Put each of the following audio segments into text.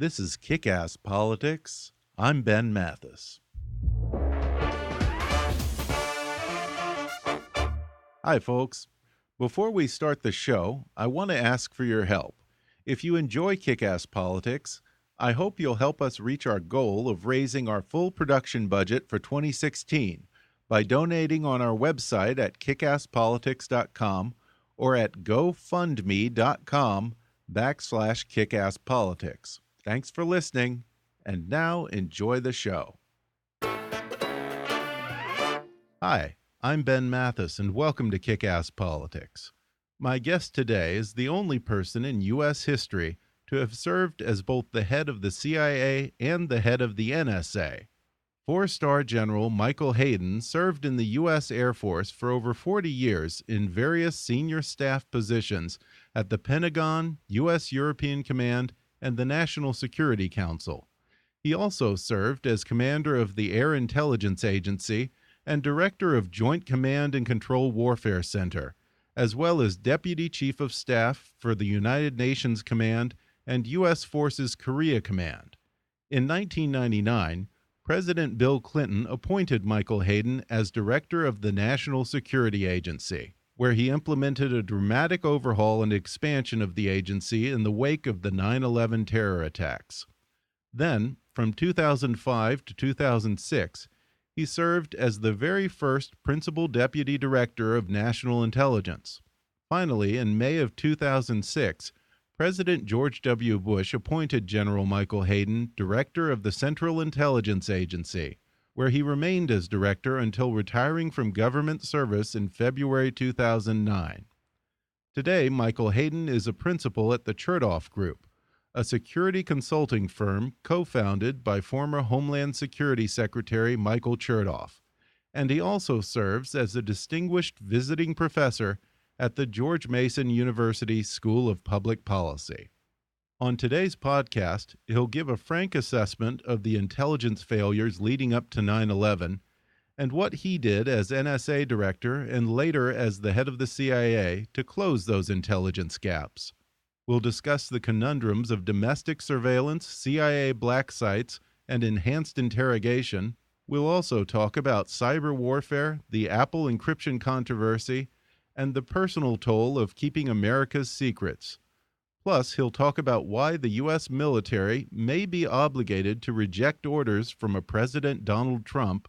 This is Kick-Ass Politics. I'm Ben Mathis. Hi, folks. Before we start the show, I want to ask for your help. If you enjoy Kick-Ass Politics, I hope you'll help us reach our goal of raising our full production budget for 2016 by donating on our website at kickasspolitics.com or at gofundme.com/kickasspolitics. Thanks for listening, and now enjoy the show. Hi, I'm Ben Mathis, and welcome to Kick-Ass Politics. My guest today is the only person in U.S. history to have served as both the head of the CIA and the head of the NSA. Four-star General Michael Hayden served in the U.S. Air Force for over 40 years in various senior staff positions at the Pentagon, U.S. European Command, and the National Security Council. He also served as commander of the Air Intelligence Agency and director of Joint Command and Control Warfare Center, as well as Deputy Chief of Staff for the United Nations Command and U.S. Forces Korea Command. In 1999, President Bill Clinton appointed Michael Hayden as director of the National Security Agency, where he implemented a dramatic overhaul and expansion of the agency in the wake of the 9/11 terror attacks. Then, from 2005 to 2006, he served as the very first principal deputy director of national intelligence. Finally, in May of 2006, President George W. Bush appointed General Michael Hayden director of the Central Intelligence Agency, where he remained as director until retiring from government service in February 2009. Today, Michael Hayden is a principal at the Chertoff Group, a security consulting firm co-founded by former Homeland Security Secretary Michael Chertoff, and he also serves as a distinguished visiting professor at the George Mason University School of Public Policy. On today's podcast, he'll give a frank assessment of the intelligence failures leading up to 9/11 and what he did as NSA director and later as the head of the CIA to close those intelligence gaps. We'll discuss the conundrums of domestic surveillance, CIA black sites, and enhanced interrogation. We'll also talk about cyber warfare, the Apple encryption controversy, and the personal toll of keeping America's secrets. Plus, he'll talk about why the U.S. military may be obligated to reject orders from a President Donald Trump,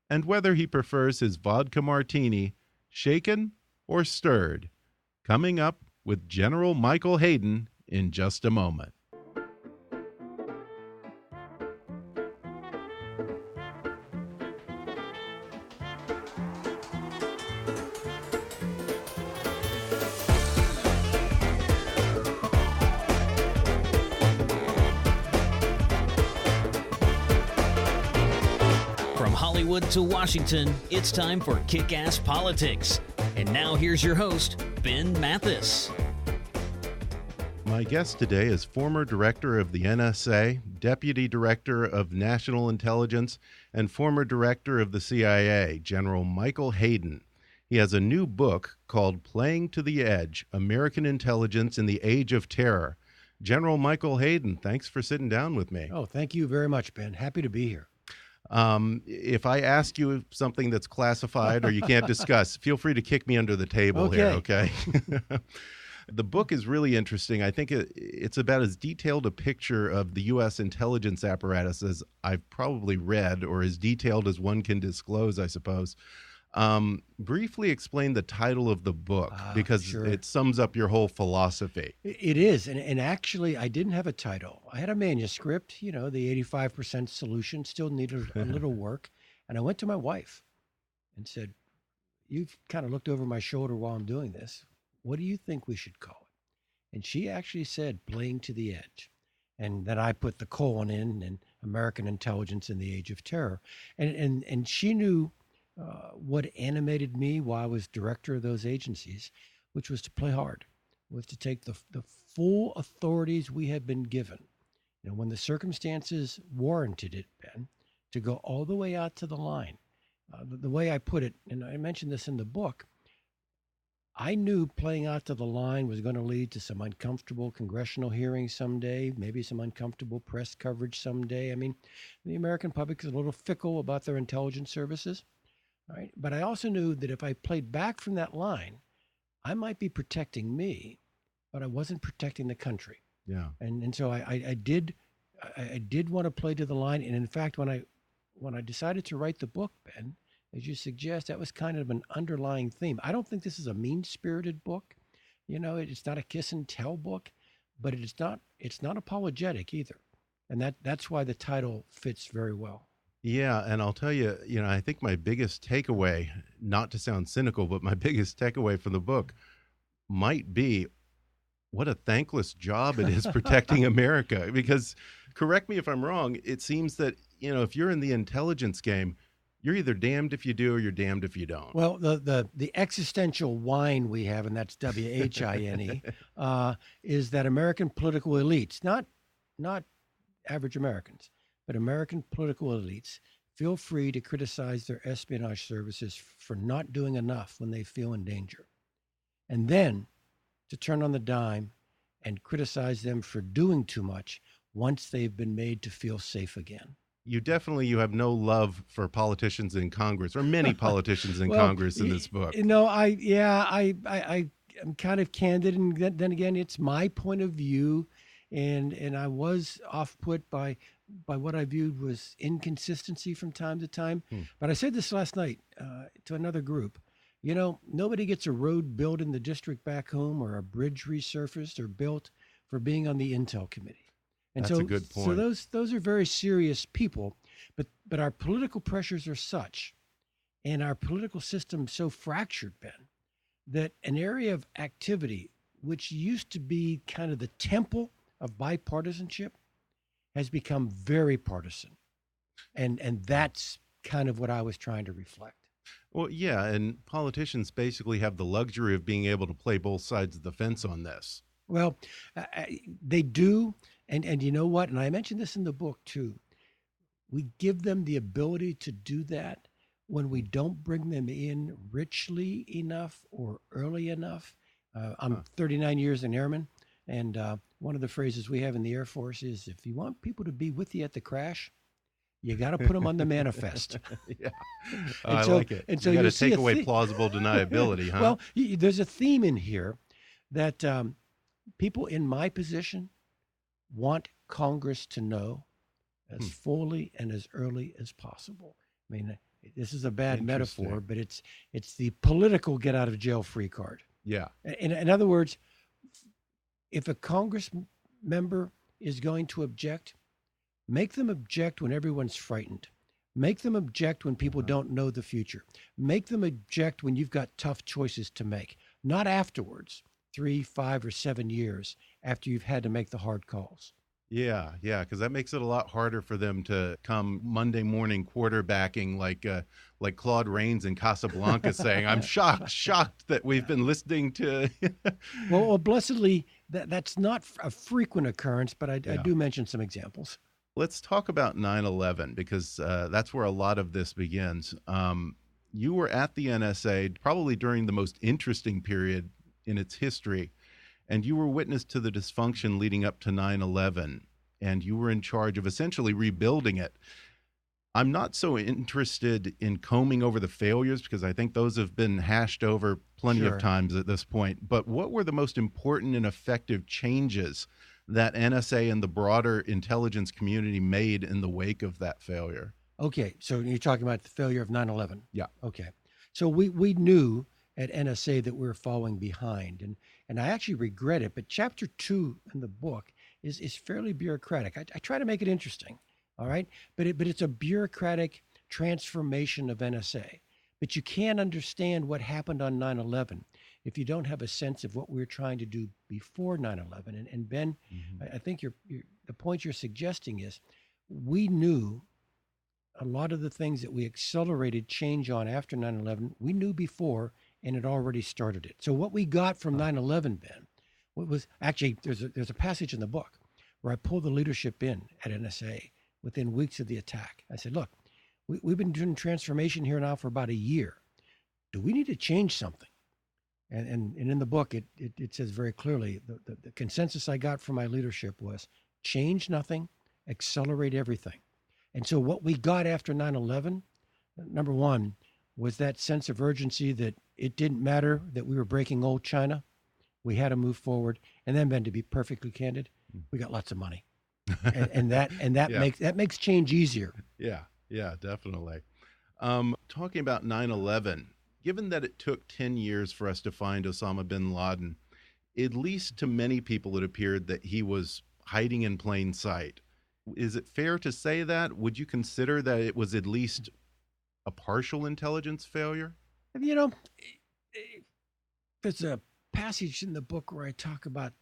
and whether he prefers his vodka martini shaken or stirred. Coming up with General Michael Hayden in just a moment. Hollywood to Washington, it's time for Kick-Ass Politics. And now here's your host, Ben Mathis. My guest today is former director of the NSA, deputy director of national intelligence, and former director of the CIA, General Michael Hayden. He has a new book called Playing to the Edge: American Intelligence in the Age of Terror. General Michael Hayden, thanks for sitting down with me. Oh, thank you very much, Ben. Happy to be here. If I ask you something that's classified or you can't discuss, feel free to kick me under the table here, okay? The book is really interesting. I think it's about as detailed a picture of the U.S. intelligence apparatus as I've probably read, or as detailed as one can disclose, I suppose. Briefly explain the title of the book, because sure. It sums up your whole philosophy. It is. And actually, I didn't have a title. I had a manuscript, the 85% solution, still needed a little work. And I went to my wife and said, "You've kind of looked over my shoulder while I'm doing this. What do you think we should call it?" And she actually said, "Playing to the Edge." And then I put the colon in, and American Intelligence in the Age of Terror. And she knew what animated me while I was director of those agencies, which was to play hard, was to take the full authorities we had been given, when the circumstances warranted it, Ben, to go all the way out to the line. The way I put it, and I mentioned this in the book, I knew playing out to the line was going to lead to some uncomfortable congressional hearings someday, maybe some uncomfortable press coverage someday. I mean, the American public is a little fickle about their intelligence services, right? But I also knew that if I played back from that line, I might be protecting me, but I wasn't protecting the country. Yeah. And so I did want to play to the line. And in fact, when I decided to write the book, Ben, as you suggest, that was kind of an underlying theme. I don't think this is a mean-spirited book. You know, it's not a kiss and tell book, but it's not apologetic either. And that's why the title fits very well. Yeah, and I'll tell you, I think my biggest takeaway, not to sound cynical, but my biggest takeaway from the book might be what a thankless job it is protecting America. Because, correct me if I'm wrong, it seems that, if you're in the intelligence game, you're either damned if you do or you're damned if you don't. Well, the existential whine we have, and that's WHINE, is that American political elites, not average Americans, but American political elites feel free to criticize their espionage services for not doing enough when they feel in danger. And then to turn on the dime and criticize them for doing too much once they've been made to feel safe again. You have no love for politicians in Congress, or many politicians in Congress in this book. I'm kind of candid, and then again, it's my point of view, and I was off-put by what I viewed was inconsistency from time to time. But I said this last night to another group. Nobody gets a road built in the district back home or a bridge resurfaced or built for being on the Intel Committee. And That's a good point. So those are very serious people, but our political pressures are such, and our political system so fractured, Ben, that an area of activity which used to be kind of the temple of bipartisanship has become very partisan, and that's kind of what I was trying to reflect. Well, yeah, and politicians basically have the luxury of being able to play both sides of the fence on this. Well, they do. And you know what? And I mentioned this in the book too. We give them the ability to do that when we don't bring them in richly enough or early enough. I'm 39 years an airman, and one of the phrases we have in the Air Force is, if you want people to be with you at the crash, you got to put them on the manifest. Yeah, I like it. And so you got to take away plausible deniability, huh? Well, there's a theme in here that people in my position want Congress to know as fully and as early as possible. I mean, this is a bad metaphor, but it's the political get out of jail free card. Yeah. In other words, if a Congress member is going to object, make them object when everyone's frightened. Make them object when people don't know the future. Make them object when you've got tough choices to make, not afterwards. 3, 5, or 7 years after you've had to make the hard calls. Yeah, because that makes it a lot harder for them to come Monday morning quarterbacking like Claude Rains in Casablanca saying, I'm shocked that we've been listening to. well, blessedly, that's not a frequent occurrence, but I do mention some examples. Let's talk about 9/11, because that's where a lot of this begins. You were at the NSA probably during the most interesting period in its history, and you were witness to the dysfunction leading up to 9/11, and you were in charge of essentially rebuilding it. I'm not so interested in combing over the failures, because I think those have been hashed over plenty of times at this point. But what were the most important and effective changes that NSA and the broader intelligence community made in the wake of that failure? Okay, so you're talking about the failure of 9/11. Yeah. Okay, so we knew at NSA that we're falling behind, and I actually regret it. But chapter 2 in the book is fairly bureaucratic. I try to make it interesting, all right. But it's a bureaucratic transformation of NSA. But you can't understand what happened on 9/11 if you don't have a sense of what we were trying to do before 9/11. And Ben, I think the point you're suggesting is we knew a lot of the things that we accelerated change on after 9/11. We knew before, and it already started it. So what we got from 9/11, Ben, what was actually, there's a passage in the book where I pulled the leadership in at NSA within weeks of the attack. I said, look, we've been doing transformation here now for about a year. Do we need to change something? And in the book, it says very clearly, the consensus I got from my leadership was change nothing, accelerate everything. And so what we got after 9/11, number one, was that sense of urgency that it didn't matter that we were breaking old China. We had to move forward. And then, Ben, to be perfectly candid, we got lots of money. and that Yeah. makes change easier. Yeah, definitely. Talking about 9/11, given that it took 10 years for us to find Osama bin Laden, at least to many people, it appeared that he was hiding in plain sight. Is it fair to say that? Would you consider that it was at least a partial intelligence failure? You know, there's a passage in the book where I talk about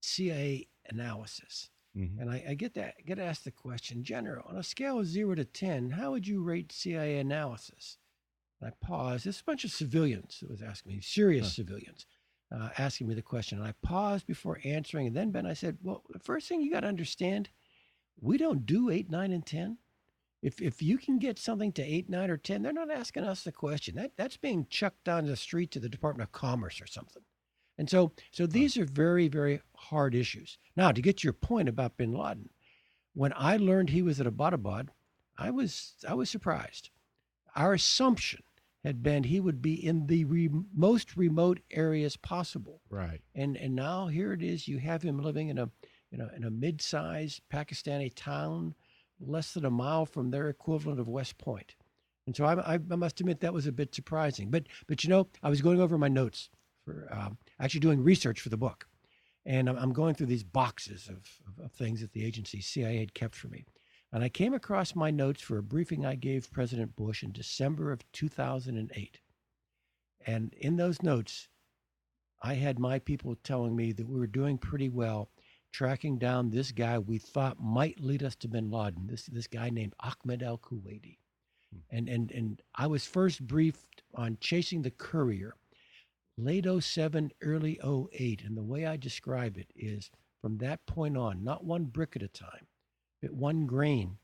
CIA analysis. And I get asked the question, General, on a scale of 0 to 10, how would you rate CIA analysis? And I paused. There's a bunch of civilians that was asking me, serious civilians, asking me the question. And I paused before answering. And then, Ben, I said, well, the first thing you got to understand, we don't do 8, 9, and 10. If you can get something to 8, 9, or 10, they're not asking us the question. That's being chucked down the street to the Department of Commerce or something. And so these are very, very hard issues. Now, to get to your point about bin Laden, when I learned he was at Abbottabad, I was surprised. Our assumption had been he would be in the most remote areas possible. Right. And now here it is. You have him living in a mid-sized Pakistani town, less than a mile from their equivalent of West Point. And so I must admit that was a bit surprising. But I was going over my notes for actually doing research for the book. And I'm going through these boxes of things that the agency CIA had kept for me. And I came across my notes for a briefing I gave President Bush in December of 2008. And in those notes, I had my people telling me that we were doing pretty well tracking down this guy we thought might lead us to bin Laden, this guy named Ahmed al-Kuwaiti. And I was first briefed on chasing the courier late 07, early 08. And the way I describe it is from that point on, not one brick at a time, but one grain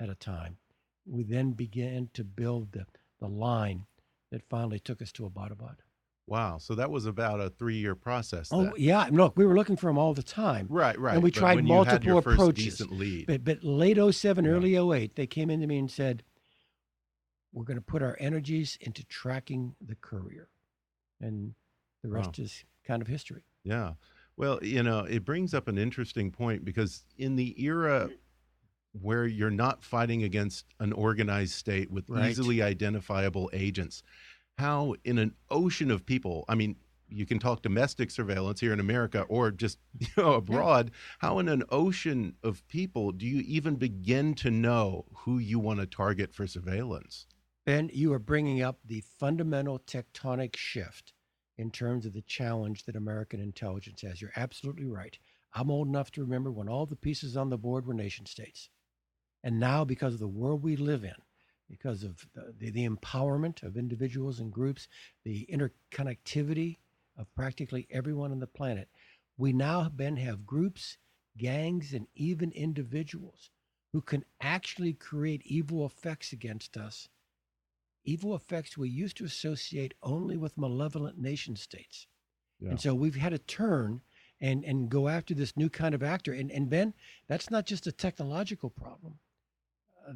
at a time, we then began to build the line that finally took us to Abbottabad. Wow. So that was about a 3-year process. Oh, then. yeah. Look, we were looking for him all the time. Right. And we tried when multiple you had your first approaches. decent lead. But late 07, early 08, they came into me and said, we're going to put our energies into tracking the courier. And the rest is kind of history. Yeah. Well, it brings up an interesting point because in the era where you're not fighting against an organized state with easily identifiable agents, how in an ocean of people, I mean, you can talk domestic surveillance here in America or just abroad, how in an ocean of people do you even begin to know who you want to target for surveillance? Ben, you are bringing up the fundamental tectonic shift in terms of the challenge that American intelligence has. You're absolutely right. I'm old enough to remember when all the pieces on the board were nation states. And now, because of the world we live in, because of the empowerment of individuals and groups, the interconnectivity of practically everyone on the planet, we now, Ben, have groups, gangs, and even individuals who can actually create evil effects against us, evil effects we used to associate only with malevolent nation states. Yeah. And so we've had to turn and go after this new kind of actor. And Ben, that's not just a technological problem.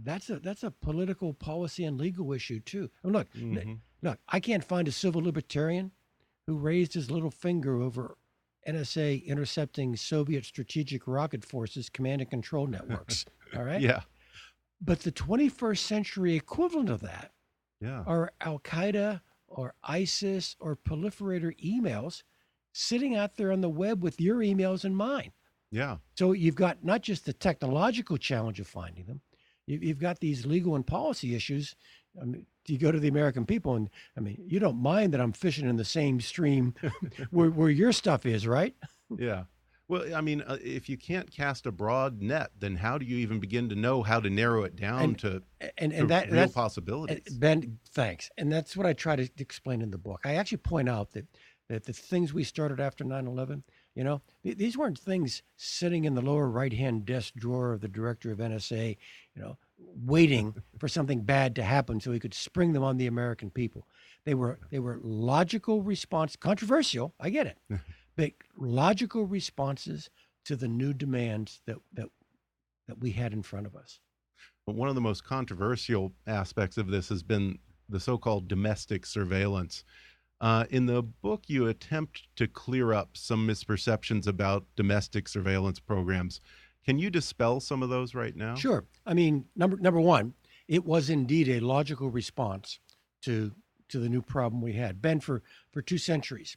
That's a political, policy, and legal issue too. And look, I can't find a civil libertarian who raised his little finger over NSA intercepting Soviet strategic rocket forces command and control networks. All right. Yeah. But the 21st century equivalent of that are Al-Qaeda or ISIS or proliferator emails sitting out there on the web with your emails and mine. Yeah. So you've got not just the technological challenge of finding them, you've got these legal and policy issues. I mean, you go to the American people and, I mean, you don't mind that I'm fishing in the same stream where your stuff is, right? Yeah. Well, I mean, if you can't cast a broad net, then how do you even begin to know how to narrow it down to real possibilities? Ben, thanks. And that's what I try to explain in the book. I actually point out that the things we started after 9/11, these weren't things sitting in the lower right-hand desk drawer of the director of NSA, waiting for something bad to happen so he could spring them on the American people. They were logical response, controversial, I get it, but logical responses to the new demands that we had in front of us. But one of the most controversial aspects of this has been the so-called domestic surveillance. In the book, you attempt to clear up some misperceptions about domestic surveillance programs. Can you dispel some of those right now? Sure. I mean, number one, it was indeed a logical response to the new problem we had. Ben, for 2 centuries,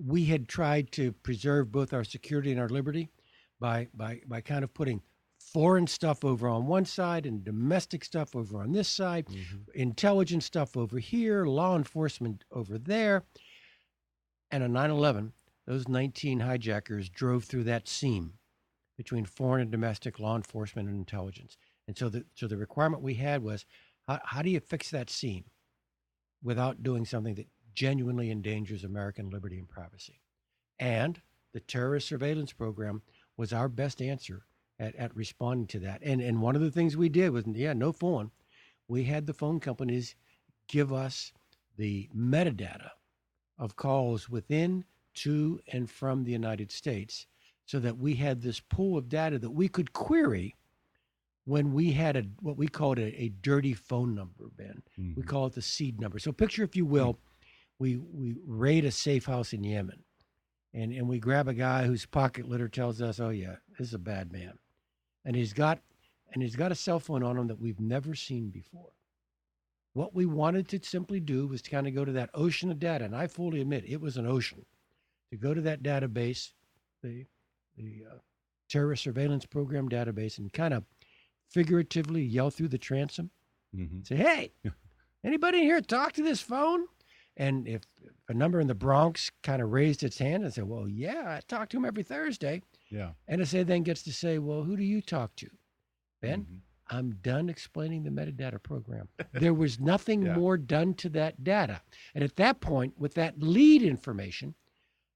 we had tried to preserve both our security and our liberty by kind of putting foreign stuff over on one side and domestic stuff over on this side, intelligence stuff over here, law enforcement over there. And on 9/11, those 19 hijackers drove through that seam between foreign and domestic law enforcement and intelligence. And so the requirement we had was, how do you fix that seam without doing something that genuinely endangers American liberty and privacy? And the terrorist surveillance program was our best answer at responding to that. And one of the things we did was, no fooling, we had the phone companies give us the metadata of calls within, to, and from the United States, so that we had this pool of data that we could query when we had what we called a dirty phone number, Ben. We call it the seed number. So picture, if you will, we raid a safe house in Yemen, and we grab a guy whose pocket litter tells us, oh yeah, this is a bad man. And he's got a cell phone on him that we've never seen before. What we wanted to simply do was to kind of go to that ocean of data, and I fully admit it was an ocean, to go to that database, the terrorist surveillance program database, and kind of figuratively yell through the transom, say, hey, anybody in here talk to this phone? And if a number in the Bronx kind of raised its hand and said, well, yeah, I talk to him every Thursday. Yeah. NSA then gets to say, well, who do you talk to? Ben, I'm done explaining the metadata program. There was nothing more done to that data. And at that point, with that lead information,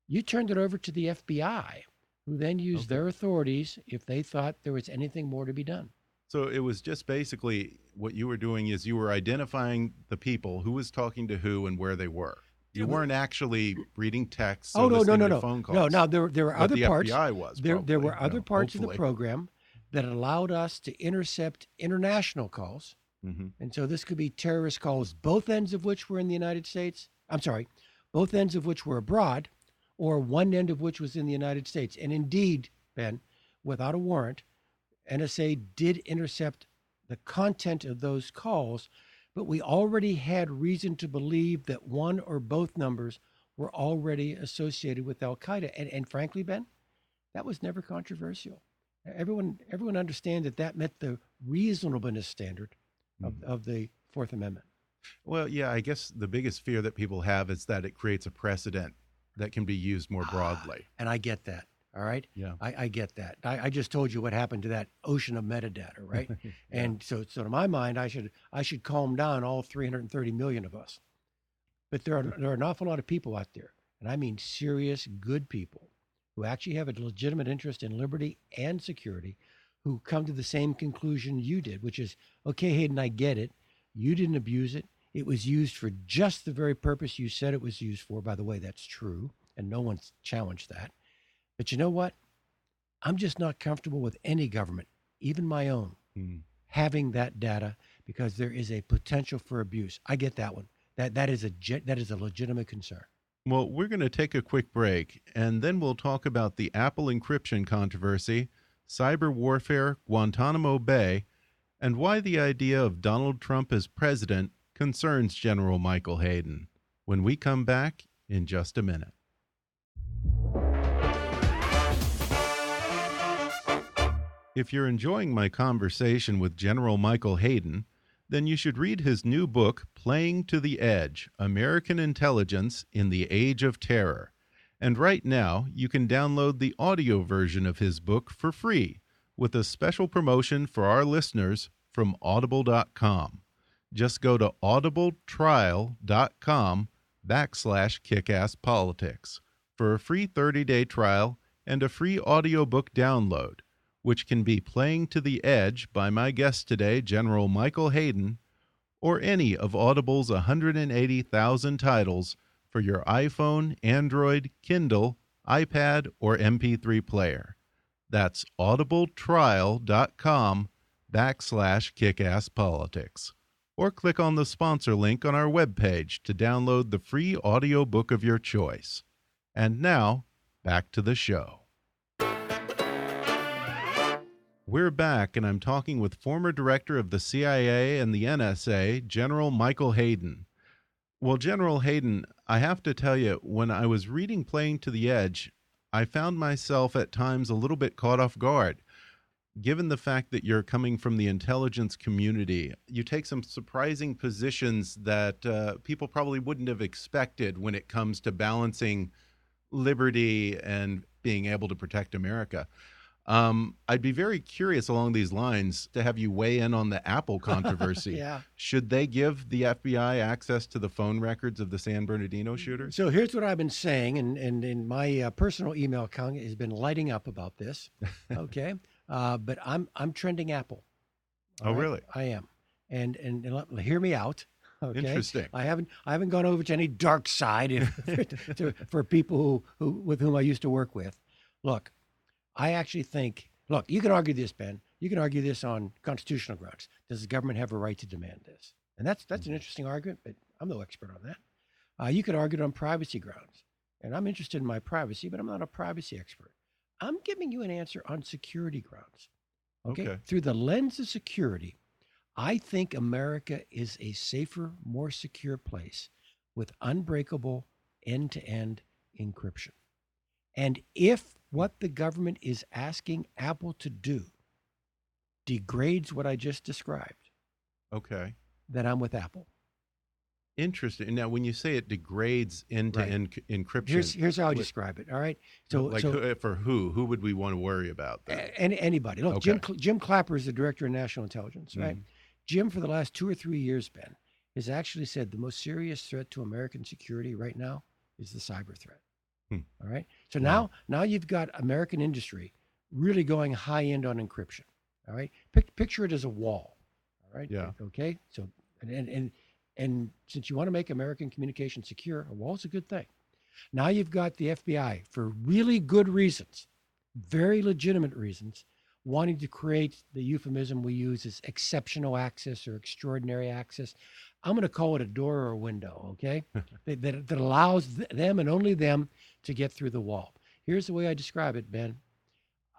you turned it over to the FBI, who then used their authorities if they thought there was anything more to be done. So it was just basically what you were doing is you were identifying the people, who was talking to who and where they were. You weren't actually reading texts. Oh, no. Phone calls. No, there were other parts. The FBI was there were other parts of the program that allowed us to intercept international calls. And so this could be terrorist calls, both ends of which were in the United States. I'm sorry, both ends of which were abroad, or one end of which was in the United States. And indeed, Ben, without a warrant, NSA did intercept the content of those calls, but we already had reason to believe that one or both numbers were already associated with Al-Qaeda. And frankly, Ben, that was never controversial. Everyone understands that met the reasonableness standard of the Fourth Amendment. Well, yeah, I guess the biggest fear that people have is that it creates a precedent that can be used more broadly. And I get that. All right. Yeah. I get that. I just told you what happened to that ocean of metadata, right? And so to my mind, I should calm down all 330 million of us. But there are an awful lot of people out there, and I mean serious, good people, who actually have a legitimate interest in liberty and security, who come to the same conclusion you did, which is, okay, Hayden, I get it. You didn't abuse it. It was used for just the very purpose you said it was used for. By the way, that's true, and no one's challenged that. But you know what? I'm just not comfortable with any government, even my own, having that data, because there is a potential for abuse. I get that one. That is a legitimate concern. Well, we're going to take a quick break, and then we'll talk about the Apple encryption controversy, cyber warfare, Guantanamo Bay, and why the idea of Donald Trump as president concerns General Michael Hayden. When we come back in just a minute. If you're enjoying my conversation with General Michael Hayden, then you should read his new book, Playing to the Edge: American Intelligence in the Age of Terror. And right now, you can download the audio version of his book for free with a special promotion for our listeners from audible.com. Just go to audibletrial.com/kickasspolitics for a free 30-day trial and a free audiobook download, which can be Playing to the Edge by my guest today, General Michael Hayden, or any of Audible's 180,000 titles for your iPhone, Android, Kindle, iPad, or MP3 player. That's audibletrial.com/kickasspolitics. Or click on the sponsor link on our webpage to download the free audiobook of your choice. And now, back to the show. We're back, and I'm talking with former director of the CIA and the NSA, General Michael Hayden. Well, General Hayden, I have to tell you, when I was reading Playing to the Edge, I found myself at times a little bit caught off guard. Given the fact that you're coming from the intelligence community, you take some surprising positions that people probably wouldn't have expected when it comes to balancing liberty and being able to protect America. I'd be very curious along these lines to have you weigh in on the Apple controversy. Yeah. Should they give the FBI access to the phone records of the San Bernardino shooter? So here's what I've been saying, and my personal email account has been lighting up about this. Okay, but I'm trending Apple. Oh, really? I am, and hear me out. Okay? Interesting. I haven't gone over to any dark side for people who with whom I used to work with. Look, I actually think. Look, you can argue this, Ben. You can argue this on constitutional grounds. Does the government have a right to demand this? And that's an interesting argument, but I'm no expert on that. You could argue it on privacy grounds, and I'm interested in my privacy, but I'm not a privacy expert. I'm giving you an answer on security grounds. Okay. Through the lens of security, I think America is a safer, more secure place with unbreakable end-to-end encryption. And if what the government is asking Apple to do degrades what I just described, okay, then I'm with Apple. Interesting. Now, when you say it degrades end-to-end encryption, here's how I describe it. All right. So, for who would we want to worry about? Anybody. Look, okay. Jim Clapper is the director of national intelligence, right? Jim, for the last 2 or 3 years, Ben, has actually said the most serious threat to American security right now is the cyber threat. All right. So now you've got American industry really going high end on encryption. All right. Picture it as a wall. All right. Yeah. Okay. So and since you want to make American communication secure, a wall's a good thing. Now you've got the FBI for really good reasons, very legitimate reasons, wanting to create the euphemism we use as exceptional access or extraordinary access. I'm going to call it a door or a window, okay, that allows them and only them to get through the wall. Here's the way I describe it, Ben.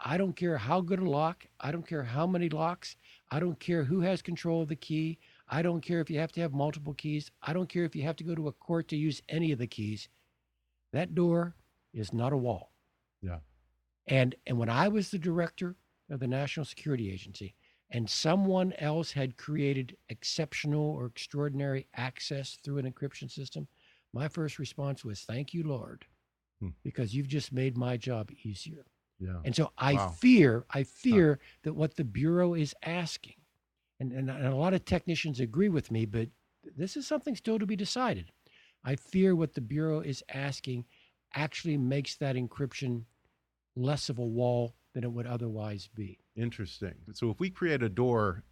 I don't care how good a lock. I don't care how many locks. I don't care who has control of the key. I don't care if you have to have multiple keys. I don't care if you have to go to a court to use any of the keys. That door is not a wall. Yeah. And when I was the director of the National Security Agency and someone else had created exceptional or extraordinary access through an encryption system, my first response was, thank you, Lord, because you've just made my job easier. Yeah. And so I fear that what the Bureau is asking, and a lot of technicians agree with me, but this is something still to be decided. I fear what the Bureau is asking actually makes that encryption less of a wall than it would otherwise be. Interesting. So if we create a door,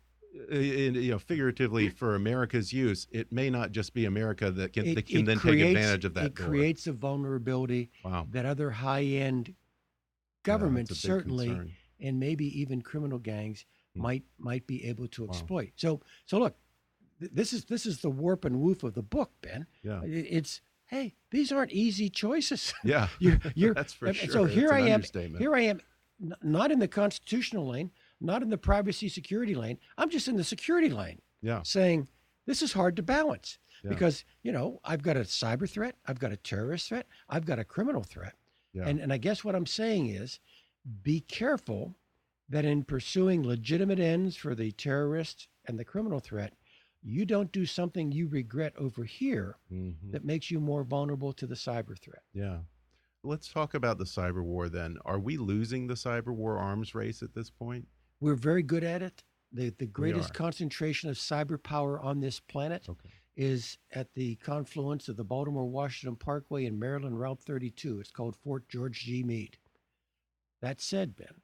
figuratively for America's use, it may not just be America that can then take advantage of that door. It creates a vulnerability that other high-end governments certainly, and maybe even criminal gangs might be able to exploit. So look, this is the warp and woof of the book, Ben. Yeah. It's hey, these aren't easy choices. Yeah, you're that's for sure. So here I am. Understatement. Here I am, not in the constitutional lane, not in the privacy security lane. I'm just in the security lane. Yeah. Saying this is hard to balance because I've got a cyber threat, I've got a terrorist threat, I've got a criminal threat. Yeah. And I guess what I'm saying is be careful that in pursuing legitimate ends for the terrorist and the criminal threat, you don't do something you regret over here that makes you more vulnerable to the cyber threat. Yeah. Let's talk about the cyber war then. Are we losing the cyber war arms race at this point? We're very good at it. The greatest concentration of cyber power on this planet is at the confluence of the Baltimore-Washington Parkway and Maryland Route 32. It's called Fort George G. Meade. That said, Ben,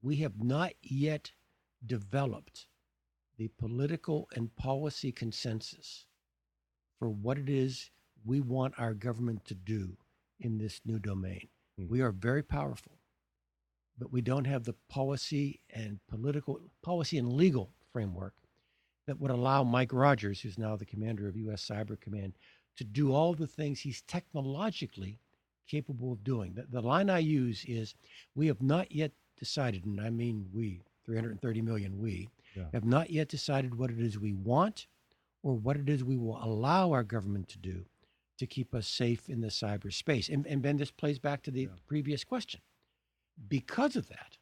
we have not yet developed the political and policy consensus for what it is we want our government to do in this new domain. We are very powerful, but we don't have the policy and legal framework that would allow Mike Rogers, who's now the commander of U.S. Cyber Command, to do all the things he's technologically capable of doing. The line I use is, we have not yet decided, and I mean we, 330 million have not yet decided what it is we want or what it is we will allow our government to do to keep us safe in the cyberspace. And Ben, this plays back to the previous question. Because of that,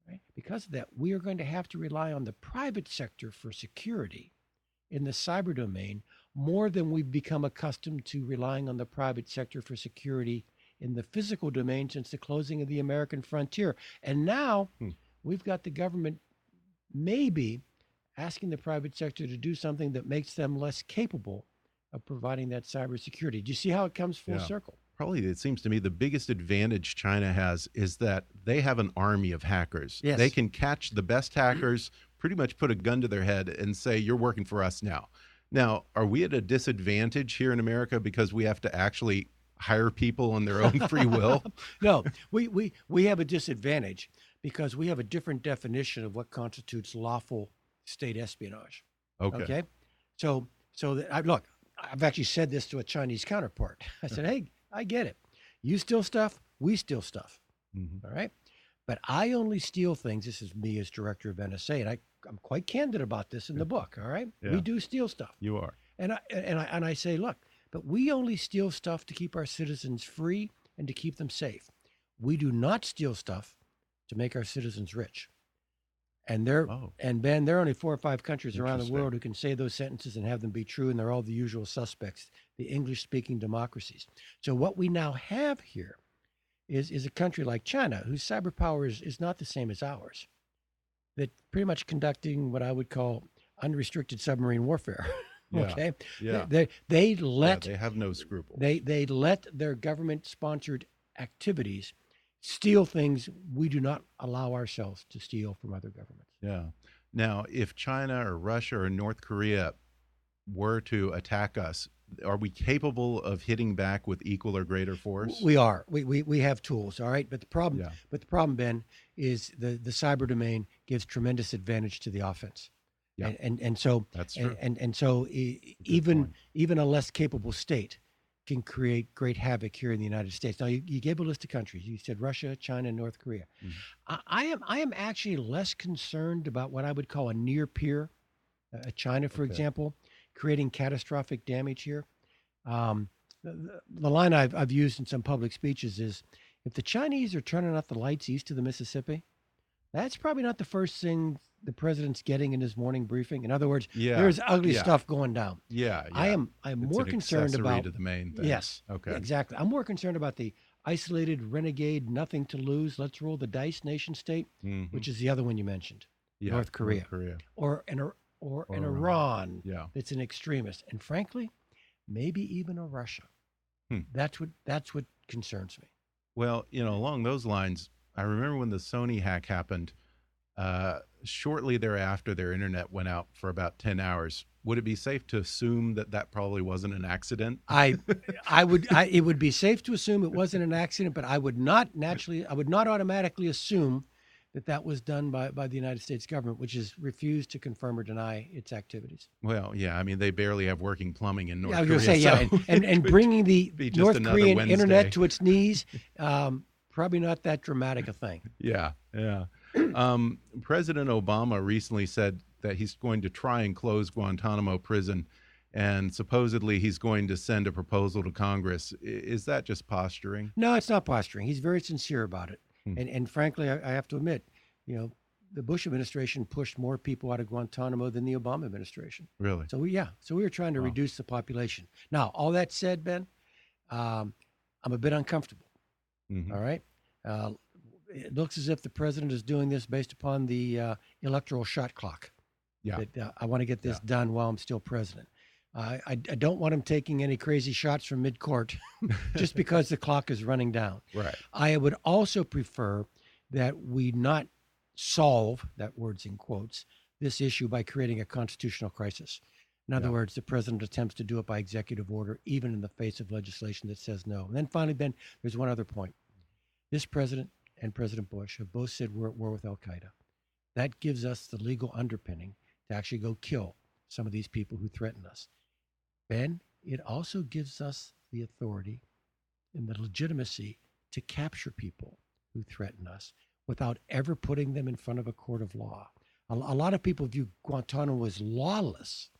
right? Because of that, we are going to have to rely on the private sector for security in the cyber domain more than we've become accustomed to relying on the private sector for security in the physical domain since the closing of the American frontier. And now we've got the government maybe asking the private sector to do something that makes them less capable of providing that cybersecurity. Do you see how it comes full circle? Probably, it seems to me, the biggest advantage China has is that they have an army of hackers. Yes. They can catch the best hackers, pretty much put a gun to their head and say, you're working for us now. Now, are we at a disadvantage here in America because we have to actually hire people on their own free will? No, we have a disadvantage because we have a different definition of what constitutes lawful state espionage. Okay? So look, I've actually said this to a Chinese counterpart. I said, hey, I get it. You steal stuff, we steal stuff. All right? But I only steal things. This is me as director of NSA, and I'm quite candid about this in the book. All right? We do steal stuff. You are. And I say, look, but we only steal stuff to keep our citizens free and to keep them safe. We do not steal stuff to make our citizens rich. And Ben, there are only 4 or 5 countries around the world who can say those sentences and have them be true, and they're all the usual suspects, the English-speaking democracies. So what we now have here is a country like China, whose cyber power is not the same as ours, that pretty much conducting what I would call unrestricted submarine warfare. Okay? They have no scruples. They let their government-sponsored activities steal things we do not allow ourselves to steal from other governments. Yeah. Now, if China or Russia or North Korea were to attack us, are we capable of hitting back with equal or greater force? We are. We have tools, all right? But the problem, Ben, is the cyber domain gives tremendous advantage to the offense. Yeah. And so that's true. And so even a less capable state can create great havoc here in the United States. Now, you gave a list of countries. You said Russia, China, and North Korea. I am actually less concerned about what I would call a near peer, China, for example, creating catastrophic damage here. The line I've used in some public speeches is, if the Chinese are turning out the lights east of the Mississippi, that's probably not the first thing the president's getting in his morning briefing. In other words, there's ugly stuff going down. I'm more concerned about to the main thing. Yes. Okay. Exactly. I'm more concerned about the isolated, renegade, nothing to lose, let's roll the dice nation state, which is the other one you mentioned, North Korea. Or an Iran that's an extremist, and frankly, maybe even a Russia. That's what concerns me. Well, along those lines, I remember when the Sony hack happened. Shortly thereafter, their internet went out for about 10 hours. Would it be safe to assume that probably wasn't an accident? It would be safe to assume it wasn't an accident, but I would not automatically assume that was done by the United States government, which has refused to confirm or deny its activities. Well, yeah, I mean, they barely have working plumbing in North Korea. I was going to say, and bringing the North Korean internet to its knees, probably not that dramatic a thing. Yeah. President Obama recently said that he's going to try and close Guantanamo prison, and supposedly he's going to send a proposal to Congress. Is that just posturing? No, it's not posturing. He's very sincere about it. And frankly, I have to admit, the Bush administration pushed more people out of Guantanamo than the Obama administration. Really? So we were trying to reduce the population. Now, all that said, Ben, I'm a bit uncomfortable. All right? It looks as if the president is doing this based upon the electoral shot clock. Yeah. I want to get this done while I'm still president. I don't want him taking any crazy shots from mid-court just because the clock is running down. Right. I would also prefer that we not solve, that word's in quotes, this issue by creating a constitutional crisis. In other words, the president attempts to do it by executive order, even in the face of legislation that says no. And then finally, Ben, there's one other point. This president and President Bush have both said we're at war with al-Qaeda. That gives us the legal underpinning to actually go kill some of these people who threaten us. Ben, it also gives us the authority and the legitimacy to capture people who threaten us without ever putting them in front of a court of law. A lot of people view Guantanamo as lawless,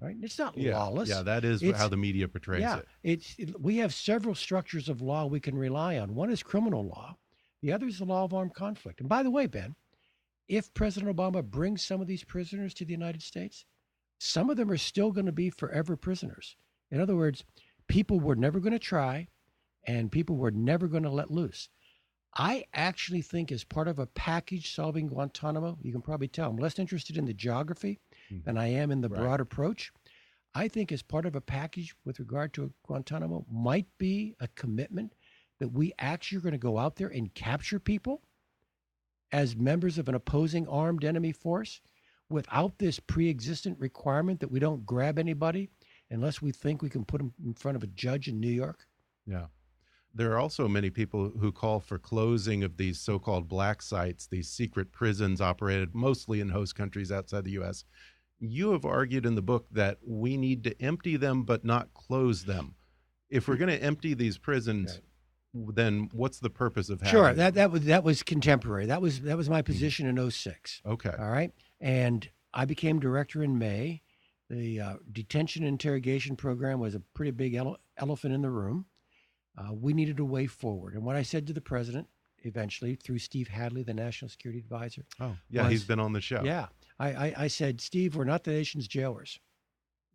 right? It's not lawless. Yeah, that is how the media portrays it. We have several structures of law we can rely on. One is criminal law. The other is the law of armed conflict. And by the way, Ben, if President Obama brings some of these prisoners to the United States, some of them are still going to be forever prisoners. In other words, people we're never going to try and people we're never going to let loose. I actually think as part of a package solving Guantanamo, you can probably tell I'm less interested in the geography than I am in the broad approach. I think as part of a package with regard to Guantanamo might be a commitment that we actually are going to go out there and capture people as members of an opposing armed enemy force without this pre-existent requirement that we don't grab anybody unless we think we can put them in front of a judge in New York. Yeah. There are also many people who call for closing of these so-called black sites, these secret prisons operated mostly in host countries outside the U.S. You have argued in the book that we need to empty them but not close them. If we're going to empty these prisons, then what's the purpose of having them? Sure, that was contemporary. That was my position in 2006. Okay. All right. And I became director in May. The detention and interrogation program was a pretty big elephant in the room. We needed a way forward. And what I said to the president, eventually, through Steve Hadley, the National Security Advisor. Oh, yeah, he's been on the show. Yeah. I said, Steve, we're not the nation's jailers.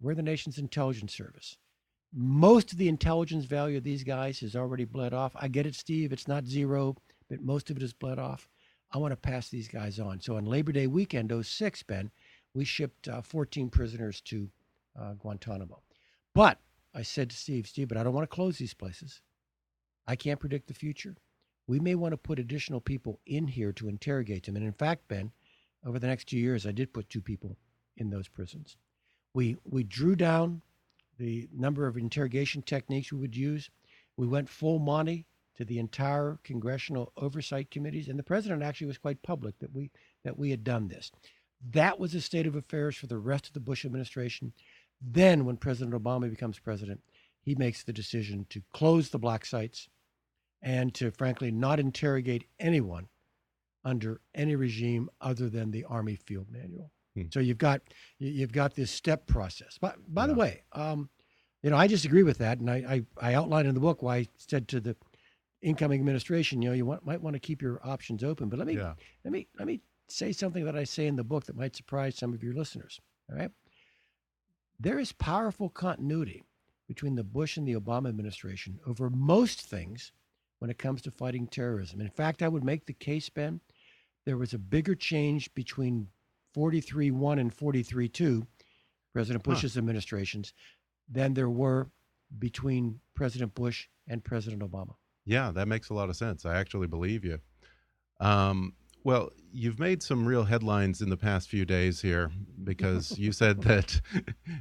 We're the nation's intelligence service. Most of the intelligence value of these guys has already bled off. I get it, Steve. It's not zero, but most of it has bled off. I want to pass these guys on. So on Labor Day weekend, 2006, Ben, we shipped 14 prisoners to Guantanamo. But I said to Steve, but I don't want to close these places. I can't predict the future. We may want to put additional people in here to interrogate them. And in fact, Ben, over the next 2 years, I did put 2 people in those prisons. We drew down the number of interrogation techniques we would use. We went full Monty to the entire congressional oversight committees, and the president actually was quite public that we had done this. That was the state of affairs for the rest of the Bush administration. Then, when President Obama becomes president, he makes the decision to close the black sites and to, frankly, not interrogate anyone under any regime other than the Army Field Manual. So you've got this step process. By the way, I disagree with that, and I outlined in the book why I said to the incoming administration, might want to keep your options open. But let me say something that I say in the book that might surprise some of your listeners. All right. There is powerful continuity between the Bush and the Obama administration over most things when it comes to fighting terrorism. In fact, I would make the case, Ben, there was a bigger change between 43-1 and 43-2, President Bush's administrations, than there were between President Bush and President Obama. Yeah, that makes a lot of sense. I actually believe you. Well, you've made some real headlines in the past few days here because you said that,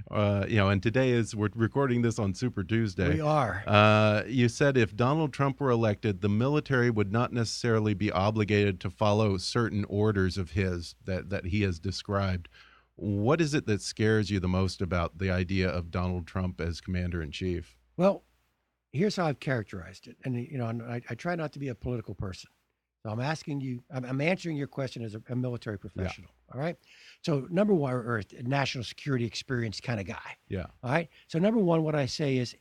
and today we're recording this on Super Tuesday. We are. You said if Donald Trump were elected, the military would not necessarily be obligated to follow certain orders of his that he has described. What is it that scares you the most about the idea of Donald Trump as commander-in-chief? Well, here's how I've characterized it. And, I try not to be a political person. So I'm answering your question as a military professional. Yeah. All right. So number one, or a national security experience kind of guy. Yeah. All right. So number one, what I say is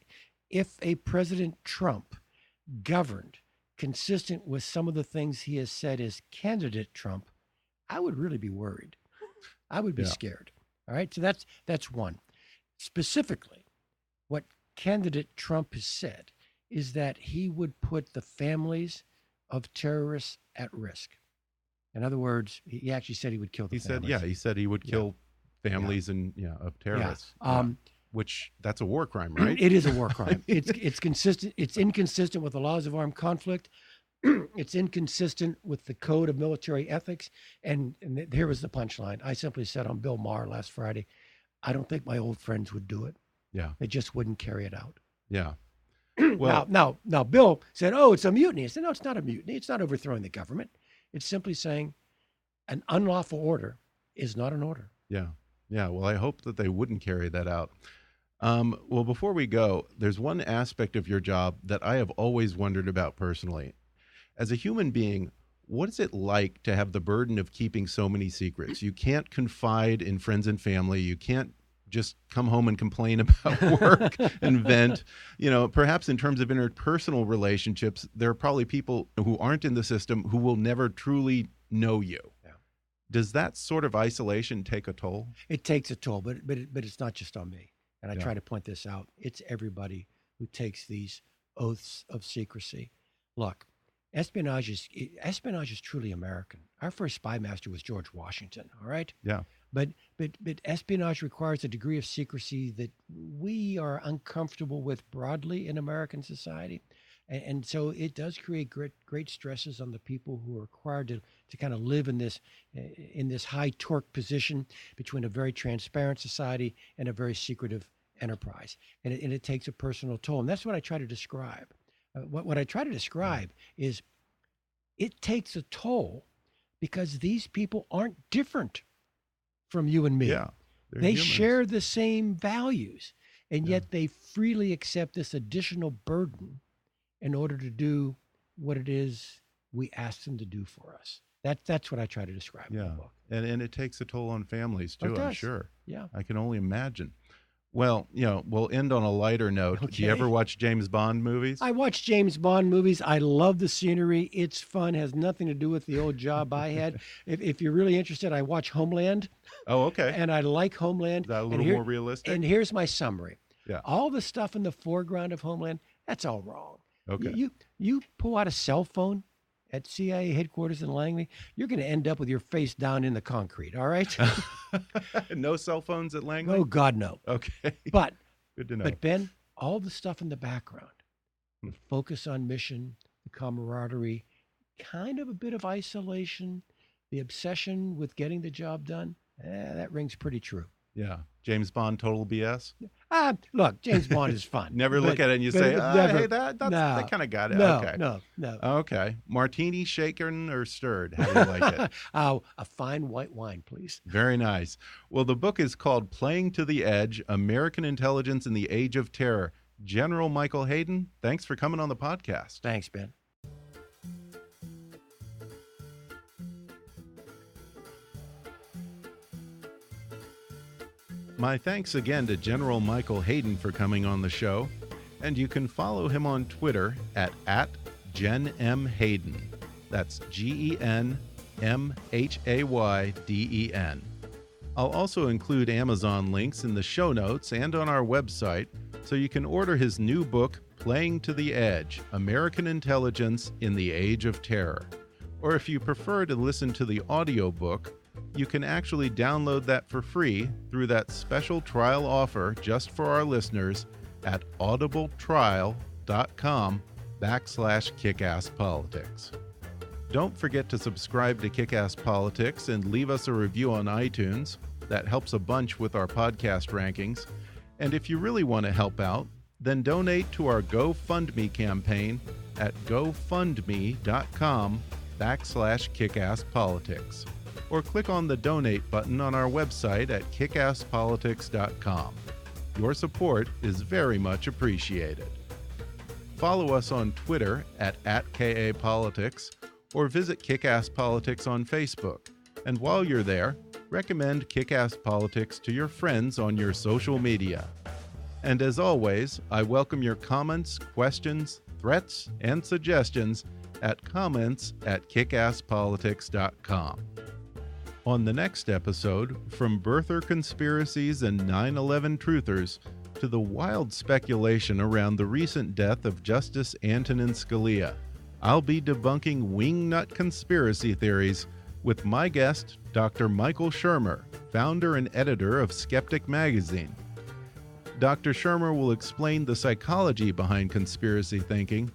if a President Trump governed consistent with some of the things he has said as candidate Trump, I would really be worried. I would be scared. All right. So that's one. Specifically, what candidate Trump has said is that he would put the families of terrorists at risk. In other words, he actually said he would kill the families. He said he would kill families of terrorists. Which that's a war crime, right? It is a war crime. It's consistent. It's inconsistent with the laws of armed conflict. It's inconsistent with the code of military ethics. And here was the punchline. I simply said on Bill Maher last Friday, I don't think my old friends would do it. Yeah. They just wouldn't carry it out. Yeah. Well, now, Bill said, "Oh, it's a mutiny." I said, "No, it's not a mutiny. It's not overthrowing the government. It's simply saying an unlawful order is not an order." Yeah. Yeah. Well, I hope that they wouldn't carry that out. Well, before we go, there's one aspect of your job that I have always wondered about personally. As a human being, what is it like to have the burden of keeping so many secrets? You can't confide in friends and family. You can't just come home and complain about work and vent. You know, perhaps in terms of interpersonal relationships, there are probably people who aren't in the system who will never truly know you. Yeah. Does that sort of isolation take a toll? It takes a toll, but it's not just on me. And I Yeah. try to point this out. It's everybody who takes these oaths of secrecy. Look, espionage is truly American. Our first spy master was George Washington. All right. Yeah. But espionage requires a degree of secrecy that we are uncomfortable with broadly in American society. And so it does create great stresses on the people who are required to kind of live in this high torque position between a very transparent society and a very secretive enterprise. And it takes a personal toll. And that's what I try to describe. What I try to describe is it takes a toll because these people aren't different from you and me. Yeah. They humans. share the same values, and Yeah. yet they freely accept this additional burden in order to do what it is we ask them to do for us. That's what I try to describe in the Yeah. book. And it takes a toll on families too, It I'm does. sure. Yeah. I can only imagine. Well, you know, we'll end on a lighter note. Do you Okay. ever watch James Bond movies? I watch James Bond movies. I love the scenery. It's fun. Has nothing to do with the old job I had. If you're really interested, I watch Homeland, Oh, okay. and I like Homeland. Is that a And little here- more realistic? And here's my summary. Yeah. All the stuff in the foreground of Homeland, that's all wrong. Okay. You pull out a cell phone at CIA headquarters in Langley, you're going to end up with your face down in the concrete. All right? No cell phones at Langley? Oh God, no. Okay. But Good to know. But Ben, all the stuff in the background, Hmm. the focus on mission, the camaraderie, kind of a bit of isolation, the obsession with getting the job done, that rings pretty true. Yeah. James Bond, total BS? Look, James Bond is fun. Never look at it and you but say, never- hey, that kind of got it. No, Okay. no. Okay. Martini, shaken or stirred? How do you like it? A fine white wine, please. Very nice. Well, the book is called Playing to the Edge, American Intelligence in the Age of Terror. General Michael Hayden, thanks for coming on the podcast. Thanks, Ben. My thanks again to General Michael Hayden for coming on the show. And you can follow him on Twitter at GenMHayden. That's GenMHayden. I'll also include Amazon links in the show notes and on our website, so you can order his new book, Playing to the Edge, American Intelligence in the Age of Terror. Or if you prefer to listen to the audiobook, you can actually download that for free through that special trial offer just for our listeners at audibletrial.com/kickasspolitics. Don't forget to subscribe to Kick-Ass Politics and leave us a review on iTunes. That helps a bunch with our podcast rankings. And if you really want to help out, then donate to our GoFundMe campaign at gofundme.com/kickasspolitics. Or click on the donate button on our website at kickasspolitics.com. Your support is very much appreciated. Follow us on Twitter at @KAPolitics or visit Kick-Ass Politics on Facebook. And while you're there, recommend Kick-Ass Politics to your friends on your social media. And as always, I welcome your comments, questions, threats, and suggestions at comments@kickasspolitics.com. On the next episode, from birther conspiracies and 9/11 truthers to the wild speculation around the recent death of Justice Antonin Scalia, I'll be debunking wingnut conspiracy theories with my guest, Dr. Michael Shermer, founder and editor of Skeptic Magazine. Dr. Shermer will explain the psychology behind conspiracy thinking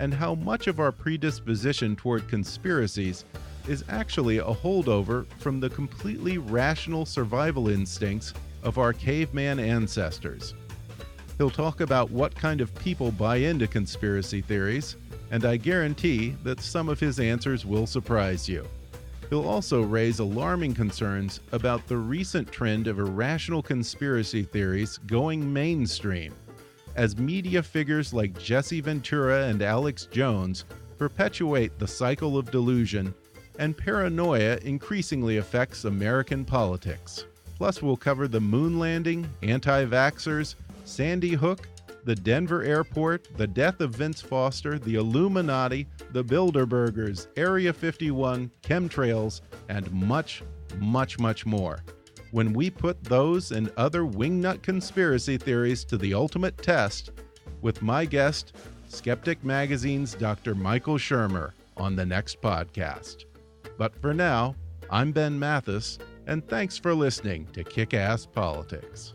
and how much of our predisposition toward conspiracies is actually a holdover from the completely rational survival instincts of our caveman ancestors. He'll talk about what kind of people buy into conspiracy theories, and I guarantee that some of his answers will surprise you. He'll also raise alarming concerns about the recent trend of irrational conspiracy theories going mainstream, as media figures like Jesse Ventura and Alex Jones perpetuate the cycle of delusion, and paranoia increasingly affects American politics. Plus, we'll cover the moon landing, anti-vaxxers, Sandy Hook, the Denver airport, the death of Vince Foster, the Illuminati, the Bilderbergers, Area 51, chemtrails, and much, much, much more. When we put those and other wingnut conspiracy theories to the ultimate test with my guest, Skeptic Magazine's Dr. Michael Shermer, on the next podcast. But for now, I'm Ben Mathis, and thanks for listening to Kick-Ass Politics.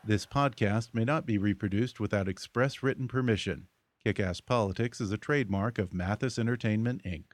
This podcast may not be reproduced without express written permission. Kick-Ass Politics is a trademark of Mathis Entertainment, Inc.